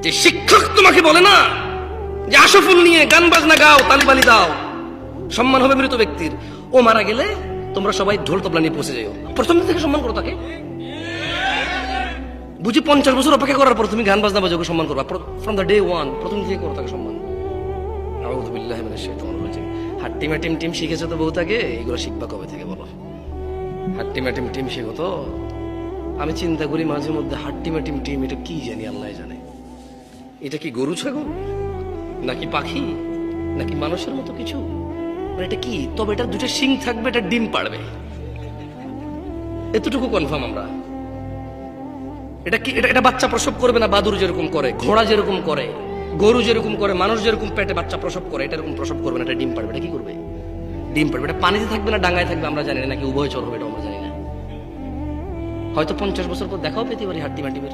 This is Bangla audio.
যে শিক্ষক তোমাকে বলে না যে আশফুল নিয়ে গান বাজনা গাও, তালিবালি দাও, সম্মান হবে মৃত ব্যক্তির, ও মারা গেলে তোমরা সবাই ঢোল তবলা নিয়ে পৌঁছে যাও, প্রথম দিন থেকে সম্মান করো তাকে। বুঝি 50 বছর অপেক্ষা করার পর তুমি গান বাজনা বাজাকে সম্মান করবা, ফ্রম দ্য ডে ওয়ান, প্রথম থেকে করো তাকে সম্মান। আউযু বিল্লাহি মিনাশ শাইতানির রাজিম। হাট্টি ম্যাটিম টিম শিখেছো তো বহুত আগে, এগুলো শিখবা কবে থেকে বলো? হাট্টি ম্যাটিম টিম শিখো তো। আমি চিন্তা করি মাঝে মধ্যে হাট্টি ম্যাটিম টিম এটা কি জানি, আল্লাহ জানে। এটা কি গরু ছাগল নাকি পাখি নাকি মানুষের মতো কিছু, মানে এটা কি? তবে এটা দুটো শিং থাকবে, এটা ডিম পাড়বে, এতটুকু কনফার্ম আমরা। এটা কি? এটা বাচ্চা প্রসব করবে না, বাদুর যেরকম করে, ঘোড়া যেরকম করে, গরু যেরকম করে, মানুষ যেরকম পেটে বাচ্চা প্রসব করে, এটা এরকম প্রসব করবে না, এটা ডিম পাড়বে। এটা কি করবে? ডিম পাড়বে। এটা পানিতে থাকবে না ডাঙায় থাকবে আমরা জানি না, নাকি উভয় চর হবে এটা আমরা জানি না। হয়তো 50 বছর পর দেখাও পেতে পারি হাট্টি মাটিমের।